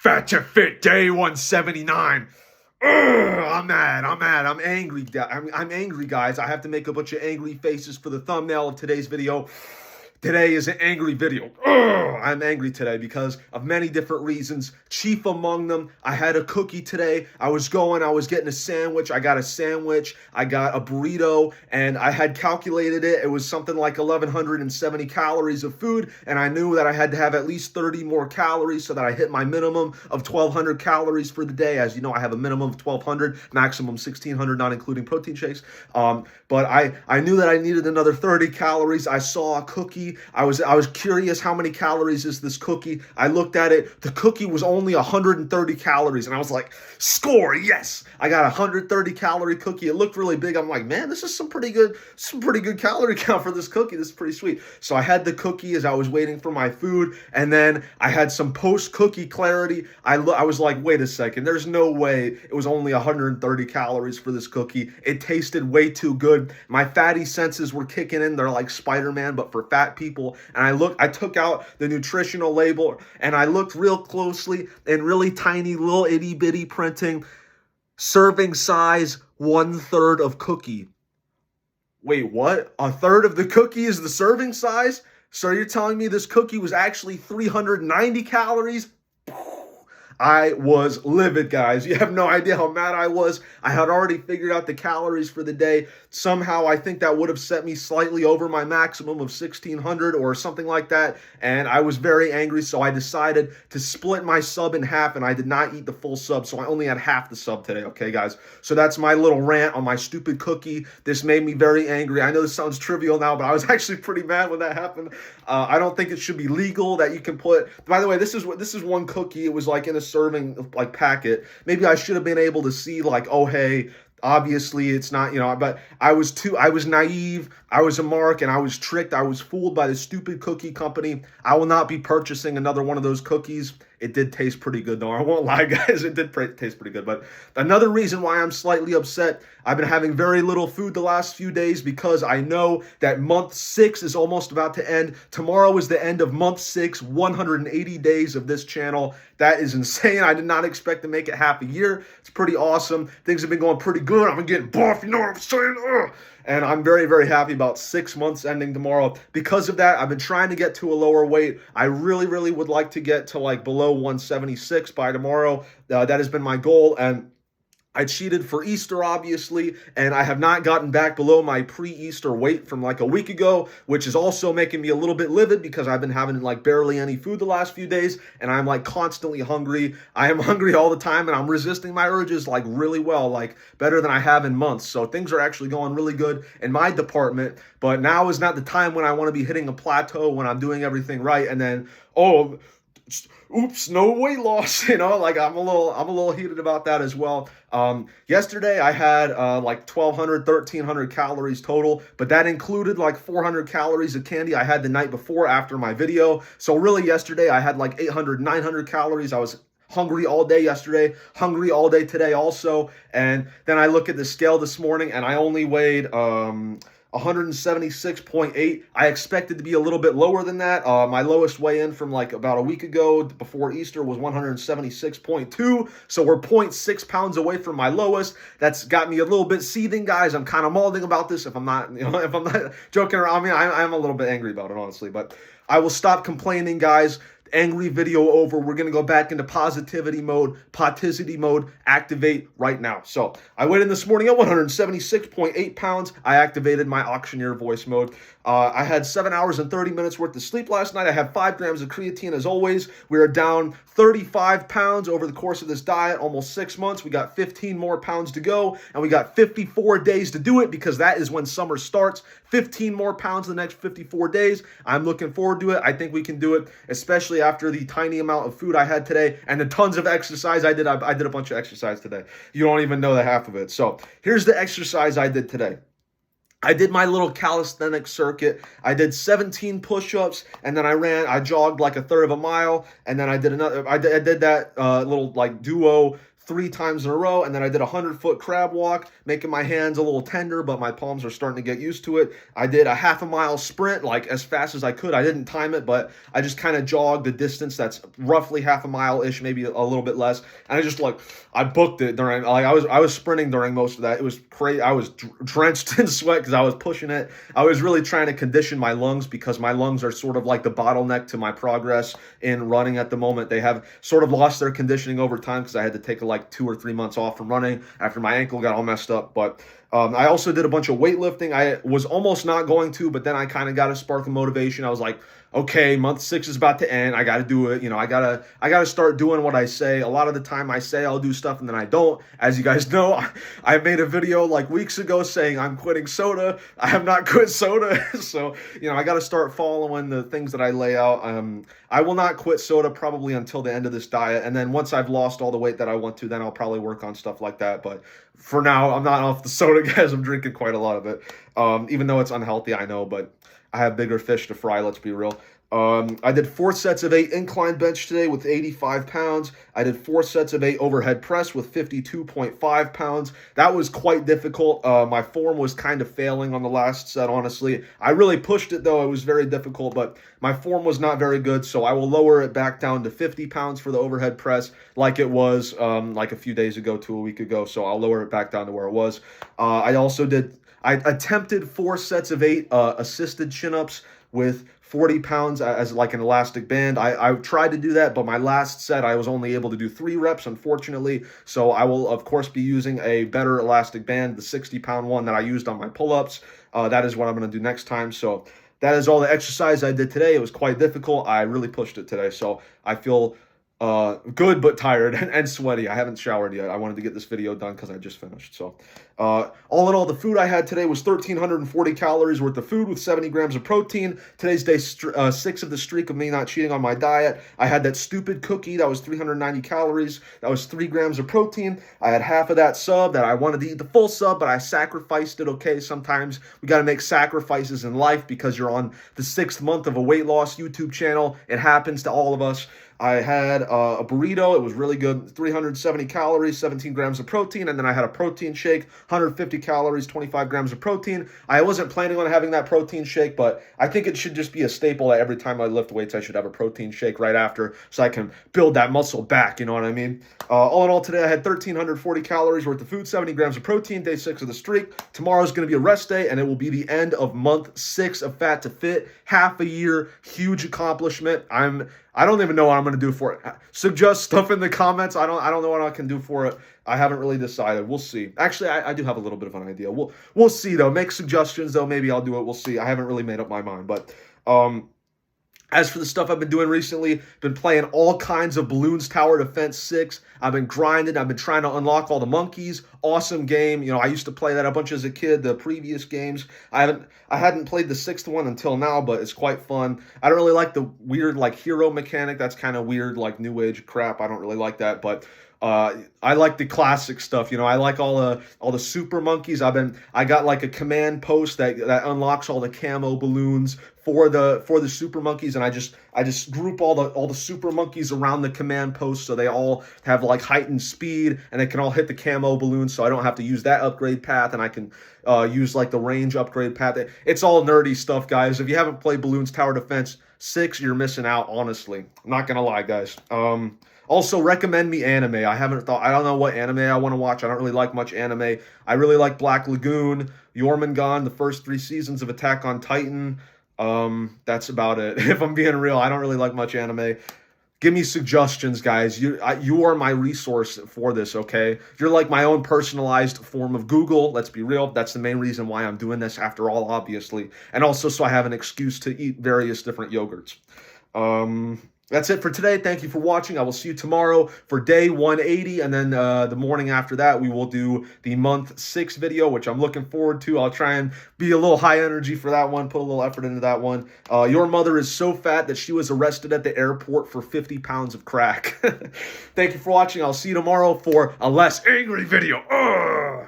Fat to Fit Day 179. I'm mad. I'm angry. I'm angry, guys. I have to make a bunch of angry faces for the thumbnail of today's video. Today is an angry video. I'm angry today because of many different reasons. Chief among them, I had a cookie today. I was getting a sandwich. I got a sandwich. I got a burrito, and I had calculated it. It was something like 1,170 calories of food, and I knew that I had to have at least 30 more calories so that I hit my minimum of 1,200 calories for the day. As you know, I have a minimum of 1,200, maximum 1,600, not including protein shakes. But I knew that I needed another 30 calories. I saw a cookie. I was curious, how many calories is this cookie? I looked at it. The cookie was only 130 calories, and I was like, score, yes! I got a 130 calorie cookie. It looked really big. I'm like, man, this is some pretty good calorie count for this cookie. This is pretty sweet. So I had the cookie as I was waiting for my food, and then I had some post-cookie clarity. I was like, wait a second, there's no way it was only 130 calories for this cookie. It tasted way too good. My fatty senses were kicking in. They're like Spider-Man, but for fat people. And I took out the nutritional label and I looked real closely in really tiny little itty bitty printing, serving size 1/3 of cookie. Wait, what? A third of the cookie is the serving size? So you're telling me this cookie was actually 390 calories? I was livid, guys. You have no idea how mad I was. I had already figured out the calories for the day. Somehow, I think that would have set me slightly over my maximum of 1,600 or something like that. And I was very angry, so I decided to split my sub in half, and I did not eat the full sub, so I only had half the sub today, okay, guys? So that's my little rant on my stupid cookie. This made me very angry. I know this sounds trivial now, but I was actually pretty mad when that happened. I don't think it should be legal that you can put... By the way, this is one cookie. It was like in a serving like packet. Maybe I should have been able to see like, oh hey, obviously it's not, but I was naive, I was a mark, and I was tricked. I was fooled by the stupid cookie company. I will not be purchasing another one of those cookies. It did taste pretty good though. I won't lie, guys. It did taste pretty good. But another reason why I'm slightly upset, I've been having very little food the last few days because I know that month 6 is almost about to end. Tomorrow is the end of month 6, 180 days of this channel. That is insane. I did not expect to make it half a year. It's pretty awesome. Things have been going pretty good. I'm getting buff, you know what I'm saying? Ugh. And I'm very, very happy about 6 months ending tomorrow. Because of that, I've been trying to get to a lower weight. I really, really would like to get to like below 176 by tomorrow. That has been my goal. And I cheated for Easter, obviously, and I have not gotten back below my pre-Easter weight from like a week ago, which is also making me a little bit livid because I've been having like barely any food the last few days, and I'm like constantly hungry. I am hungry all the time, and I'm resisting my urges like really well, like better than I have in months. So things are actually going really good in my department, but now is not the time when I want to be hitting a plateau when I'm doing everything right, and then, oh, oops, no weight loss, like I'm a little heated about that as well. Yesterday I had like 1,200, 1,300 calories total, but that included like 400 calories of candy I had the night before after my video. So really yesterday I had like 800, 900 calories. I was hungry all day yesterday, hungry all day today also. And then I look at the scale this morning and I only weighed 176.8. I expected to be a little bit lower than that. My lowest weigh-in from like about a week ago before Easter was 176.2. So we're 0.6 pounds away from my lowest. That's got me a little bit seething, guys. I'm kind of malding about this if I'm not joking around. I mean, I'm a little bit angry about it, honestly, but I will stop complaining, guys. Angry video over. We're going to go back into positivity mode, poticity mode, activate right now. So I weighed in this morning at 176.8 pounds. I activated my auctioneer voice mode. I had 7 hours and 30 minutes worth of sleep last night. I had 5 grams of creatine as always. We are down 35 pounds over the course of this diet, almost 6 months. We got 15 more pounds to go, and we got 54 days to do it because that is when summer starts. 15 more pounds in the next 54 days. I'm looking forward to it. I think we can do it, especially after the tiny amount of food I had today and the tons of exercise I did. I did a bunch of exercise today. You don't even know the half of it. So here's the exercise I did today. I did my little calisthenic circuit. I did 17 push-ups, and then I jogged like a third of a mile, and then I did that little like duo 3 times in a row, and then I did a 100-foot crab walk, making my hands a little tender, but my palms are starting to get used to it. I did a half-a-mile sprint, like as fast as I could. I didn't time it, but I just kind of jogged the distance that's roughly half a mile-ish, maybe a little bit less. And I just I booked it during, like I was sprinting during most of that. It was crazy. I was drenched in sweat because I was pushing it. I was really trying to condition my lungs because my lungs are sort of like the bottleneck to my progress in running at the moment. They have sort of lost their conditioning over time because I had to take like 2 or 3 months off from running after my ankle got all messed up. But I also did a bunch of weightlifting. I was almost not going to, but then I kind of got a spark of motivation. I was like, okay, month 6 is about to end. I got to do it. You know, I gotta start doing what I say. A lot of the time I say I'll do stuff and then I don't. As you guys know, I made a video like weeks ago saying I'm quitting soda. I have not quit soda. So, you know, I got to start following the things that I lay out. I will not quit soda probably until the end of this diet. And then once I've lost all the weight that I want to, then I'll probably work on stuff like that. But for now, I'm not off the soda, guys. I'm drinking quite a lot of it. Even though it's unhealthy, I know, but I have bigger fish to fry, let's be real. I did 4 sets of 8 incline bench today with 85 pounds. I did 4 sets of 8 overhead press with 52.5 pounds. That was quite difficult. My form was kind of failing on the last set, honestly. I really pushed it, though. It was very difficult, but my form was not very good, so I will lower it back down to 50 pounds for the overhead press like it was like a few days ago to a week ago, so I'll lower it back down to where it was. I attempted 4 sets of 8 assisted chin-ups with 40 pounds as like an elastic band. I tried to do that, but my last set, I was only able to do 3 reps, unfortunately. So I will, of course, be using a better elastic band, the 60-pound one that I used on my pull-ups. That is what I'm going to do next time. So that is all the exercise I did today. It was quite difficult. I really pushed it today. So I feel good but tired and sweaty. I haven't showered yet. I wanted to get this video done because I just finished. So all in all, the food I had today was 1,340 calories worth of food with 70 grams of protein. Today's day 6 of the streak of me not cheating on my diet. I had that stupid cookie that was 390 calories. That was 3 grams of protein. I had half of that sub that I wanted to eat the full sub, but I sacrificed it. Okay, sometimes we got to make sacrifices in life because you're on the 6th month of a weight loss YouTube channel. It happens to all of us. I had a burrito. It was really good. 370 calories, 17 grams of protein. And then I had a protein shake, 150 calories, 25 grams of protein. I wasn't planning on having that protein shake, but I think it should just be a staple that every time I lift weights, I should have a protein shake right after so I can build that muscle back. You know what I mean? All in all, today I had 1,340 calories worth of food, 70 grams of protein, day 6 of the streak. Tomorrow's going to be a rest day, and it will be the end of month 6 of Fat to Fit. Half a year, huge accomplishment. I don't even know what I'm going to do for it. Suggest stuff in the comments. I don't know what I can do for it. I haven't really decided. We'll see. Actually, I do have a little bit of an idea. We'll see, though. Make suggestions, though. Maybe I'll do it. We'll see. I haven't really made up my mind. But as for the stuff I've been doing recently, been playing all kinds of Balloons Tower Defense 6. I've been grinding. I've been trying to unlock all the monkeys. Awesome game. You know, I used to play that a bunch as a kid, the previous games. I hadn't played the 6th one until now, but it's quite fun. I don't really like the weird, like, hero mechanic. That's kind of weird, like, new age crap. I don't really like that, but I like the classic stuff. You know, I like all the super monkeys. I got like a command post that unlocks all the camo balloons for the super monkeys, and I just group all the super monkeys around the command post so they all have like heightened speed and they can all hit the camo balloons, so I don't have to use that upgrade path, and I can use like the range upgrade path. It's all nerdy stuff, guys. If you haven't played Balloons Tower Defense 6, you're missing out, honestly. I'm not gonna lie, guys. Also, recommend me anime. I don't know what anime I want to watch. I don't really like much anime. I really like Black Lagoon, Jormungand, the first 3 seasons of Attack on Titan. That's about it. If I'm being real, I don't really like much anime. Give me suggestions, guys. You are my resource for this, okay? You're like my own personalized form of Google. Let's be real. That's the main reason why I'm doing this, after all, obviously. And also so I have an excuse to eat various different yogurts. That's it for today. Thank you for watching. I will see you tomorrow for day 180, and then the morning after that, we will do the month 6 video, which I'm looking forward to. I'll try and be a little high energy for that one, put a little effort into that one. Your mother is so fat that she was arrested at the airport for 50 pounds of crack. Thank you for watching. I'll see you tomorrow for a less angry video. Ugh.